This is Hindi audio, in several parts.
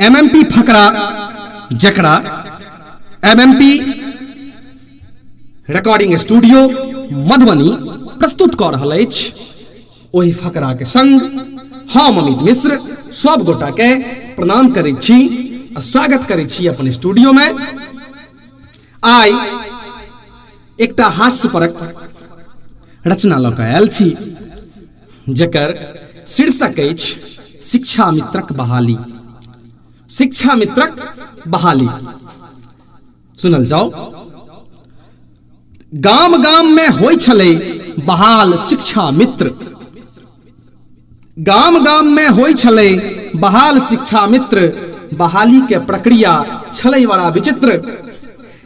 एमएमपी फकरा जकरा एमएमपी रिकॉर्डिंग स्टूडियो मधुबनी प्रस्तुत कर रहल अछि, ओहि फकरा के संग हम अमित मिश्र सब गोटा के प्रणाम करै छी आ स्वागत करै छी अपन स्टूडियो में। आइ एकटा हास्यपरक रचना लऽ कऽ आयल छी जकर शीर्षक अछि शिक्षा मित्रक बहाली। शिक्षा मित्रक बहाली सुनल जाओ। गाम गाम में होय छलै बहाल शिक्षा मित्र, गाम गाम में होय छलै बहाल शिक्षा मित्र। बहाली के प्रक्रिया छलै बड़ा विचित्र।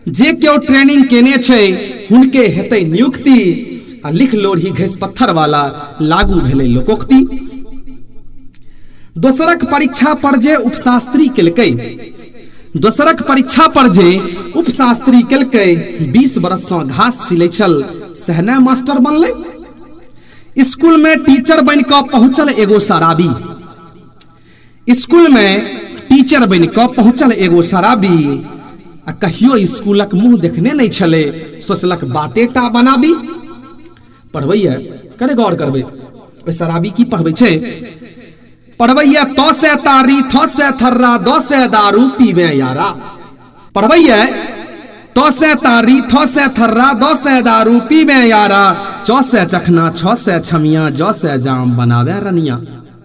जे केओ ट्रेनिंग केने छै हुनके हेतै नियुक्ति, आ लिख लोढ़ी घैस पत्थर वाला लागू भेलै लोकोक्ति। दोसरक परीक्षा पर जे उपशास्त्री केलकै, दोसरक परीक्षा पर जे उपशास्त्री केलकै, 20 बरस से घास छिलै छल सहना मास्टर बनलै। स्कूल में टीचर बन कऽ पहुंचल एगो शराबी, स्कूल में टीचर बन कऽ पहुंचल एगो शराबी। आ कहियो स्कूलक मुंह देखने नहीं छले, सोचलक बातेटा बनाबी। पढ़बैया करे गौर करबै, ओइ शराबी की पढ़बै छै। पढ़बैया तो से तारी थो से थर्रा दो से दारू पीबे यारा। पढ़बैया तो से तारी थो से थर्रा दो से दारू पीबे यारा। चौ से चखना छो से छमिया जो से जाम बनावे रनिया।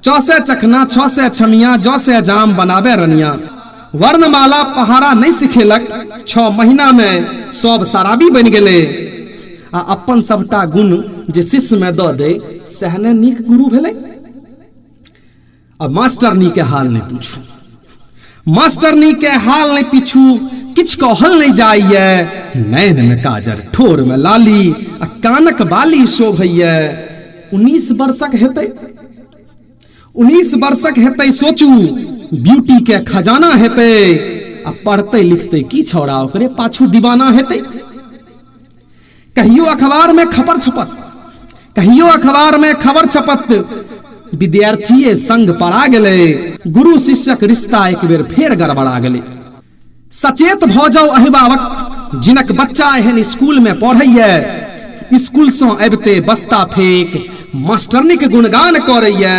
चौ से चखना छो से छमिया जो से जाम बनावे रनिया। वर्णमाला पहाड़ा नहीं सिखेलक, 6 महीना में सब शराबी बन गेले। आ अपन सबटा गुण जे शिष्य में दऽ दे सहने नीक गुरु भेलै। अब मास्टरनी के हाल नहीं पूछू, मास्टरनी के हाल नहीं पीछू, किछ कहल नहीं जाइए। नैन में काजर ठोर में लाली आ कानक बाली शोभैया। 19 वर्षक हेतै, 19 वर्षक हेतै सोचू, ब्यूटी के खजाना हेतै। आ पढ़ते लिखते की छौड़ा ओकरे पाछू दीवाना हेतै। कहियो अखबार में खबर छपत, कहियो अखबार में खबर छपत, विद्यार्थी संग पड़ा गेले। गुरु शिष्यक रिश्ता एक बेर फेर गड़बड़ा गेले। सचेत भ जाओ अभिभावक जिनक बच्चा एहन स्कूल में पढ़ैया। स्कूल से अबिते बस्ता फेंक मास्टरनी के गुणगान करैया।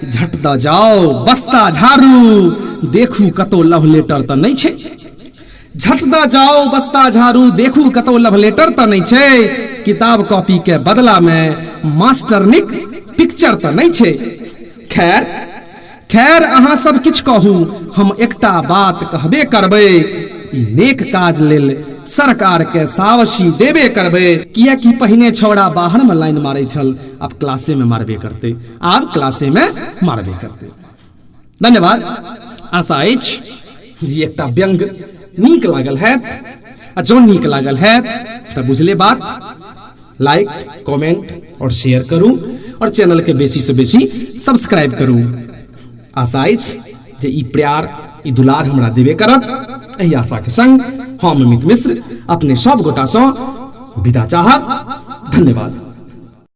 झट द जाओ बस्ता झाड़ू, देखू कतौ लव लेटर तो नहीं छे। झट द जाओ बस्ता झाड़ू, देखू कतौ लव लेटर तो नहीं छे। किताब कॉपी के बदला में मास्टरनिक पिक्चर तो नहीं छे। खैर खैर अहाँ सब किछ कहू, हम एकटा बात कहबे करबै। ई नेक काज लेल सरकार के सावशी देबे करबै। किया कि पहिने छौड़ा बाहर में लाइन मारै छल, अब क्लासे में मारबे करते, अब क्लासे में मारबे करते। धन्यवाद। आशा अछि जे एकटा व्यंग नीक लागल है। आ जो नीक लागल है तो बुझले बात, लाइक कमेंट और शेयर करू, और चैनल के बेसी से बेसी सब्सक्राइब करू। आशा अछि जे ई प्यार ई दुलार हमरा देबे करब। एही आशा के संग हम अमित मिश्र अपने सब गोटा सँ विदा चाहब। धन्यवाद।